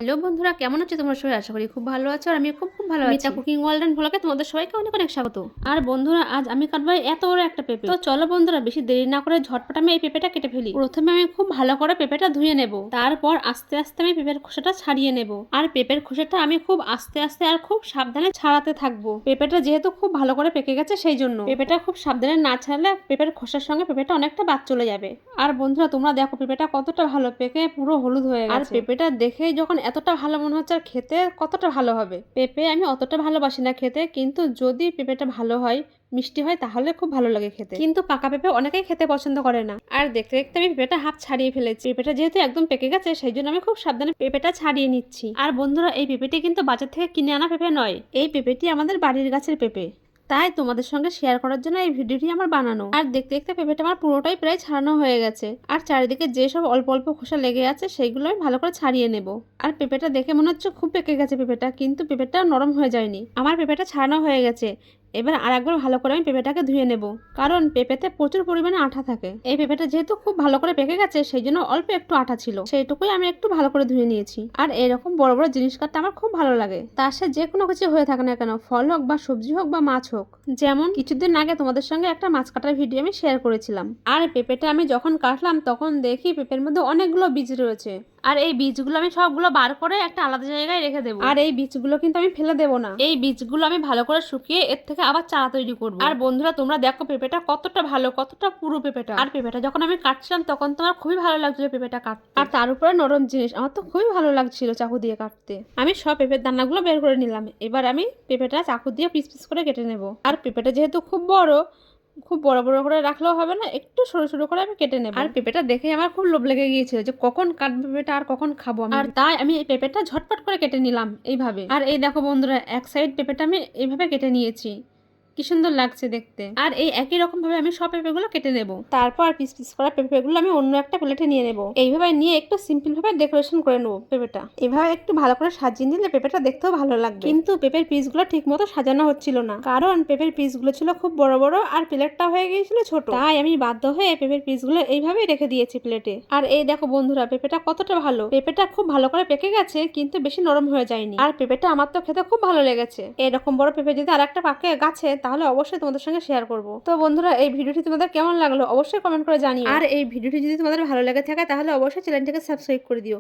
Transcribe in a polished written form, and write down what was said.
Hello বন্ধুরা, কেমন আছো তোমরা সবাই? আশা করি খুব ভালো আছো আর আমি খুব ভালো আছি। মিতা কুকিং ওয়ার্ল্ড এন্ড ভ্লগে তোমাদের সবাইকে অনেক অনেক স্বাগত। আর বন্ধুরা, আজ আমি কাটবো এত বড় একটা পেঁপে। তো চলো বন্ধুরা, বেশি দেরি না করে ঝটপট আমি এই পেঁপেটা কেটে ফেলি। প্রথমে আমি খুব ভালো করে পেঁপেটা ধুয়ে নেব, তারপর আস্তে আস্তে আমি পেঁপের খোসাটা ছাড়িয়ে নেব। আর পেঁপের খোসাটা আমি খুব আস্তে আস্তে আর খুব সাবধানে ছাড়াতে থাকবো। পেঁপেটা যেহেতু খুব ভালো করে পেকে গেছে, সেই জন্য পেঁপেটা খুব সাবধানে না ছাড়লে পেঁপের খোসার সঙ্গে পেঁপেটা অনেকটা বাদ চলে যাবে। আর বন্ধুরা, তোমরা দেখো পেঁপেটা কতটা ভালো পেকে পুরো হলুদ হয়ে গেছে। আর পেঁপেটা দেখেই যখন এতটা ভালো মনে হচ্ছে, আর খেতে কতটা ভালো হবে। পেঁপে আমি অতটা ভালোবাসি না খেতে, কিন্তু যদি পেঁপেটা ভালো হয়, মিষ্টি হয়, তাহলে খুব ভালো লাগে খেতে। কিন্তু পাকা পেঁপে অনেকেই খেতে পছন্দ করে না। আর দেখতে দেখতে আমি পেঁপেটা হাফ ছাড়িয়ে ফেলেছি। পেঁপেটা যেহেতু একদম পেকে গেছে, সেই জন্য আমি খুব সাবধানে পেঁপেটা ছাড়িয়ে নিচ্ছি। আর বন্ধুরা, এই পেঁপেটি কিন্তু বাজার থেকে কিনে আনা পেঁপে নয়, এই পেঁপেটি আমাদের বাড়ির গাছের পেঁপে। তাই তোমাদের সঙ্গে শেয়ার করার জন্য এই ভিডিওটি আমার বানানো। আর দেখতে দেখতে পেঁপেটা আমার পুরোটাই প্রায় ছাড়ানো হয়ে গেছে। আর চারিদিকে যেসব অল্প অল্প খোসা লেগে আছে, সেইগুলো আমি ভালো করে ছাড়িয়ে নেব। আর পেঁপেটা দেখে মনে হচ্ছে খুব পেকে গেছে পেঁপেটা, কিন্তু পেঁপেটা নরম হয়ে যায়নি। আমার পেঁপেটা ছাড়ানো হয়ে গেছে। এবার আর একবার ভালো করে আমি পেঁপেটাকে ধুয়ে নেব, কারণ পেঁপেতে প্রচুর পরিমাণে আঠা থাকে। এই পেঁপেটা যেহেতু খুব ভালো করে পেকে গেছে, সেই জন্য অল্প একটু আঠা ছিল, সেইটুকুই আমি একটু ভালো করে ধুয়ে নিয়েছি। আর এরকম বড় বড় জিনিস কাটতে আমার খুব ভালো লাগে। তার সাথে যে কোনো কিছু হয়ে থাকে না কেন, ফল হোক বা সবজি হোক বা মাছ হোক। যেমন কিছুদিন আগে তোমাদের সঙ্গে একটা মাছ কাটার ভিডিও আমি শেয়ার করেছিলাম। আর পেঁপেটা আমি যখন কাটলাম, তখন দেখি পেঁপের মধ্যে অনেকগুলো বীজ রয়েছে। আর এই বীজগুলো আমি সবগুলো বার করে একটা আলাদা জায়গায় রেখে দেবো। আর এই বীজগুলো কিন্তু আমি ফেলে দেবো না, এই বীজগুলো আমি ভালো করে শুকিয়ে এর থেকে আবার চারা তৈরি করবো। আর বন্ধুরা, তোমরা দেখো পেঁপেটা কতটা ভালো, কতটা পুরো পেঁপেটা। আর পেঁপেটা যখন আমি কাটছিলাম, তখন তোমার খুবই ভালো লাগছিল পেঁপেটা কাটতে। আর তার উপরে নরম জিনিস, আমার তো খুবই ভালো লাগছিল চাকু দিয়ে কাটতে। আমি সব পেঁপের দানাগুলো বের করে নিলাম। এবার আমি পেঁপেটা চাকু দিয়ে পিস পিস করে কেটে নেব। আর পেঁপেটা যেহেতু খুব বড়, খুব বড় বড় করে রাখলেও হবে না, একটু সরু সরু করে আমি কেটে নেব। আর পেঁপেটা দেখে আমার খুব লোভ লেগে গিয়েছিল যে কখন কাটবো পেঁপেটা আর কখন খাবো আমি। আর তাই আমি এই পেঁপেটা ঝটপট করে কেটে নিলাম এইভাবে। আর এই দেখো বন্ধুরা, এক সাইড পেঁপেটা আমি এইভাবে কেটে নিয়েছি। কি সুন্দর লাগছে দেখতে। আর এই একই রকম ভাবে আমি সব পেঁপেগুলো কেটে নেব। তারপর পিস পিস করা পেঁপেগুলো আমি অন্য একটা প্লেটে নিয়ে নেব। এইভাবে নিয়ে একটু সিম্পল ভাবে ডেকোরেশন করে নেবো পেঁপেটা। এভাবে একটু ভালো করে সাজিয়ে নিলে পেঁপেটা দেখতেও ভালো লাগবে। কিন্তু পেঁপের পিসগুলো ঠিক মতো সাজানো হচ্ছিল না, কারণ পেঁপের পিসগুলো ছিল খুব বড় বড় আর প্লেটটা হয়ে গিয়েছিল ছোট। তাই আমি বাধ্য হয়ে পেঁপের পিসগুলো এইভাবেই রেখে দিয়েছি প্লেটে। আর এই দেখো বন্ধুরা, পেঁপেটা কতটা ভালো। পেঁপেটা খুব ভালো করে পেকে গেছে, কিন্তু বেশি নরম হয়ে যায়নি। আর পেঁপেটা আমার তো খেতে খুব ভালো লেগেছে। এরকম বড় পেঁপে যদি আর একটা পাকে গাছে, তাহলে অবশ্যই তোমাদের সঙ্গে শেয়ার করব। তো বন্ধুরা, এই ভিডিওটি তোমাদের কেমন লাগলো অবশ্যই কমেন্ট করে জানিও। আর এই ভিডিওটি যদি তোমাদের ভালো লেগে থাকে, তাহলে অবশ্যই চ্যানেলটিকে সাবস্ক্রাইব করে দিও।